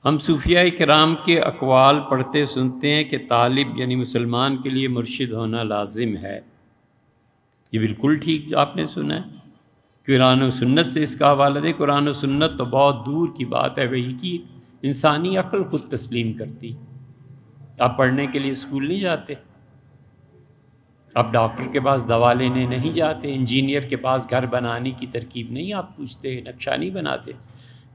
ہم صوفیاء کرام کے اقوال پڑھتے سنتے ہیں کہ طالب یعنی مسلمان کے لیے مرشد ہونا لازم ہے۔ یہ بالکل ٹھیک آپ نے سنا ہے۔ قرآن و سنت سے اس کا حوالہ دے۔ قرآن و سنت تو بہت دور کی بات ہے، وہی کی انسانی عقل خود تسلیم کرتی۔ آپ پڑھنے کے لیے اسکول نہیں جاتے، آپ ڈاکٹر کے پاس دوا لینے نہیں جاتے، انجینئر کے پاس گھر بنانے کی ترکیب نہیں آپ پوچھتے، نقشہ نہیں بناتے۔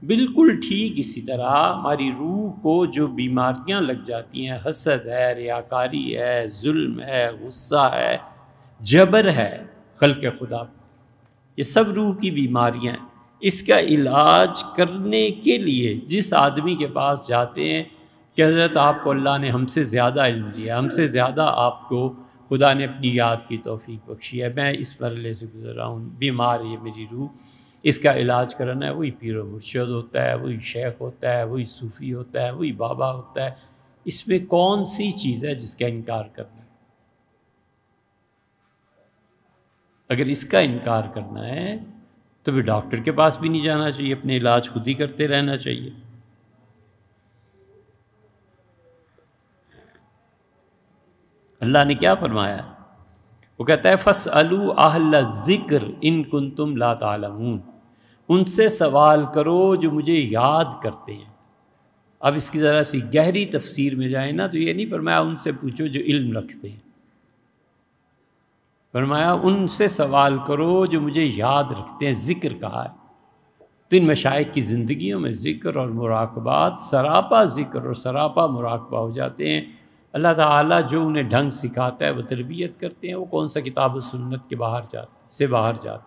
بالکل ٹھیک اسی طرح ہماری روح کو جو بیماریاں لگ جاتی ہیں، حسد ہے، ریاکاری ہے، ظلم ہے، غصہ ہے، جبر ہے خلق خدا، یہ سب روح کی بیماریاں ہیں۔ اس کا علاج کرنے کے لیے جس آدمی کے پاس جاتے ہیں کہ حضرت آپ کو اللہ نے ہم سے زیادہ علم دیا، ہم سے زیادہ آپ کو خدا نے اپنی یاد کی توفیق بخشی ہے، میں اس مرحلے سے گزر رہا ہوں، بیمار ہے میری روح، اس کا علاج کرنا ہے، وہی پیر و مرشد ہوتا ہے، وہی شیخ ہوتا ہے، وہی صوفی ہوتا ہے، وہی بابا ہوتا ہے۔ اس میں کون سی چیز ہے جس کا انکار کرنا ہے؟ اگر اس کا انکار کرنا ہے تو پھر ڈاکٹر کے پاس بھی نہیں جانا چاہیے، اپنے علاج خود ہی کرتے رہنا چاہیے۔ اللہ نے کیا فرمایا؟ وہ کہتا ہے فَاسْأَلُوا أَهْلَ الذِّكْرِ إِن كُنتُمْ لَا تَعْلَمُونَ، ان سے سوال کرو جو مجھے یاد کرتے ہیں۔ اب اس کی ذرا سی گہری تفسیر میں جائیں نا تو یہ نہیں فرمایا ان سے پوچھو جو علم رکھتے ہیں، فرمایا ان سے سوال کرو جو مجھے یاد رکھتے ہیں۔ ذکر کہا ہے تو ان مشائخ کی زندگیوں میں ذکر اور مراقبات سراپا ذکر اور سراپا مراقبہ ہو جاتے ہیں۔ اللہ تعالیٰ جو انہیں ڈھنگ سکھاتا ہے وہ تربیت کرتے ہیں، وہ کون سا کتاب و سنت کے باہر جاتے ہیں۔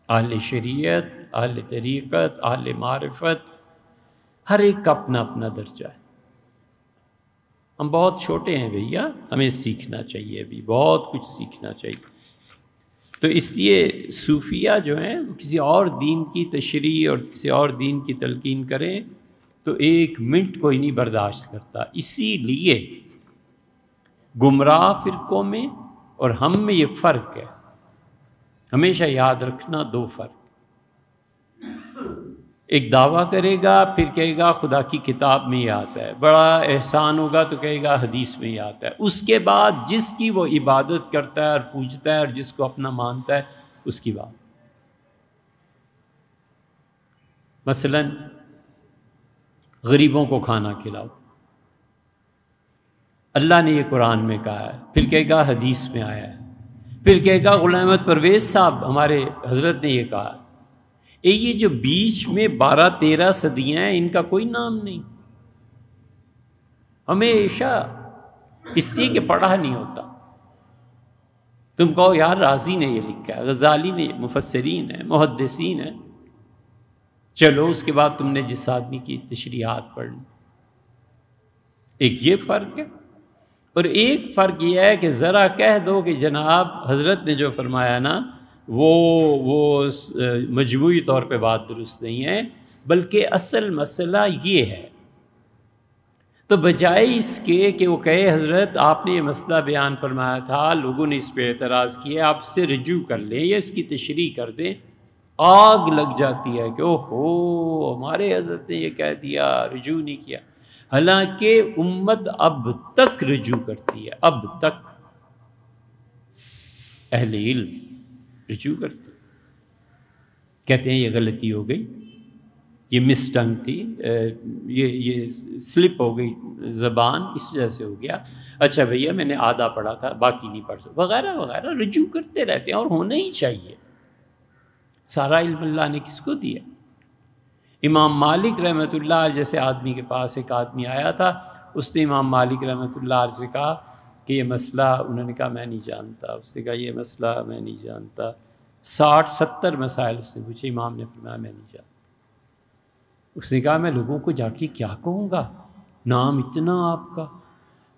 اہل شریعت، اہل طریقت، اہل معرفت، ہر ایک کا اپنا اپنا درجہ ہے۔ ہم بہت چھوٹے ہیں بھیا، ہمیں سیکھنا چاہیے، ابھی بہت کچھ سیکھنا چاہیے۔ تو اس لیے صوفیہ جو ہیں وہ کسی اور دین کی تشریح اور کسی اور دین کی تلقین کریں تو ایک منٹ کوئی نہیں برداشت کرتا۔ اسی لیے گمراہ فرقوں میں اور ہم میں یہ فرق ہے، ہمیشہ یاد رکھنا، دو فرق۔ ایک دعویٰ کرے گا پھر کہے گا خدا کی کتاب میں یہ آتا ہے، بڑا احسان ہوگا تو کہے گا حدیث میں یہ آتا ہے، اس کے بعد جس کی وہ عبادت کرتا ہے اور پوجتا ہے اور جس کو اپنا مانتا ہے اس کی بات۔ مثلا غریبوں کو کھانا کھلاؤ، اللہ نے یہ قرآن میں کہا ہے، پھر کہے گا حدیث میں آیا ہے، پھر کہے گا غلام احمد پرویز صاحب ہمارے حضرت نے یہ کہا۔ یہ جو بیچ میں 12-13 صدیاں ہیں ان کا کوئی نام نہیں، ہمیشہ اس لیے کہ پڑھا نہیں ہوتا۔ تم کہو یار رازی نے یہ لکھا ہے، غزالی نے، مفسرین ہیں، محدثین ہیں، چلو اس کے بعد تم نے جس آدمی کی تشریحات پڑھ لی۔ ایک یہ فرق ہے، اور ایک فرق یہ ہے کہ ذرا کہہ دو کہ جناب حضرت نے جو فرمایا نا وہ مجموعی طور پہ بات درست نہیں ہے، بلکہ اصل مسئلہ یہ ہے، تو بجائے اس کے کہ وہ کہے حضرت آپ نے یہ مسئلہ بیان فرمایا تھا، لوگوں نے اس پہ اعتراض کیا، آپ سے رجوع کر لیں یا اس کی تشریح کر دیں، آگ لگ جاتی ہے کہ اوہو ہمارے حضرت نے یہ کہہ دیا، رجوع نہیں کیا۔ حالانکہ امت اب تک رجوع کرتی ہے، اب تک اہل علم رجوع کرتے، کہتے ہیں یہ غلطی ہو گئی، یہ مسٹنگ تھی، یہ سلپ ہو گئی زبان، اس وجہ سے ہو گیا، اچھا بھیا میں نے آدھا پڑھا تھا باقی نہیں پڑھ سکتا، وغیرہ وغیرہ، رجوع کرتے رہتے ہیں، اور ہونا ہی چاہیے۔ سارا علم اللہ نے کس کو دیا؟ امام مالک رحمۃ اللہ جیسے آدمی کے پاس ایک آدمی آیا تھا، اس نے امام مالک رحمۃ اللہ سے کہا کہ یہ مسئلہ، انہوں نے کہا میں نہیں جانتا، اس نے کہا یہ مسئلہ میں نہیں جانتا، 60-70 مسائل اس نے پوچھے، امام نے فرمایا میں نہیں جانتا۔ اس نے کہا میں لوگوں کو جا کے کیا کہوں گا، نام اتنا آپ کا؟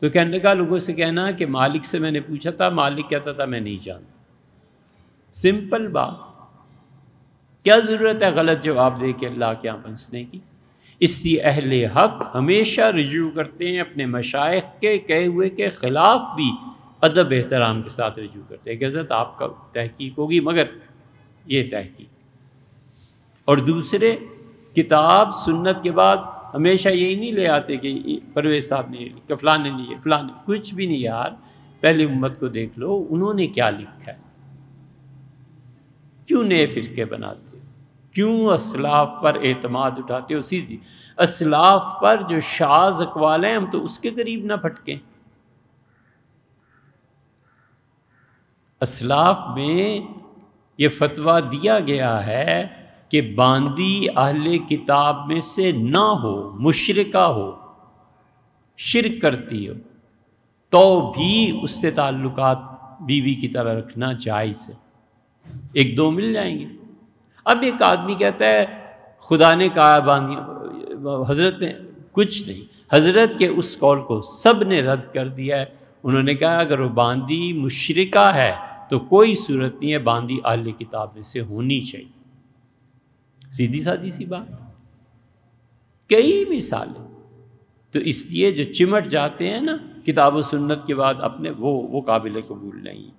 تو کہنے لگا لوگوں سے کہنا کہ مالک سے میں نے پوچھا تھا، مالک کہتا تھا میں نہیں جانتا۔ سمپل بات، کیا ضرورت ہے غلط جواب دے کے اللہ کے یہاں پہنچنے کی؟ اس لیے اہل حق ہمیشہ رجوع کرتے ہیں اپنے مشائخ کے کہے ہوئے کے خلاف بھی ادب احترام کے ساتھ رجوع کرتے ہیں کہ حضرت آپ کا تحقیق ہوگی مگر یہ تحقیق، اور دوسرے کتاب سنت کے بعد ہمیشہ یہی نہیں لے آتے کہ پرویز صاحب نے کہ فلاں نے نہیں ہے، فلاں نے، کچھ بھی نہیں یار، پہلے امت کو دیکھ لو انہوں نے کیا لکھا ہے، کیوں نئے فرقے بناتے ہو، کیوں اسلاف پر اعتماد اٹھاتے ہو، سیدھی اسلاف پر جو شاذ اقوال ہیں ہم تو اس کے قریب نہ پھٹکیں۔ اسلاف میں یہ فتویٰ دیا گیا ہے کہ باندی اہل کتاب میں سے نہ ہو، مشرکہ ہو، شرک کرتی ہو، تو بھی اس سے تعلقات بیوی کی طرح رکھنا جائز ہے، ایک دو مل جائیں گے۔ اب ایک آدمی کہتا ہے خدا نے کہا باندی، حضرت نے کچھ نہیں، حضرت کے اس قول کو سب نے رد کر دیا ہے۔ انہوں نے کہا اگر وہ باندی مشرکہ ہے تو کوئی صورت نہیں ہے، باندی اہل کتاب میں سے ہونی چاہیے، سیدھی سادی سی بات، کئی مثالیں۔ تو اس لیے جو چمٹ جاتے ہیں نا کتاب و سنت کے بعد اپنے، وہ قابل قبول نہیں۔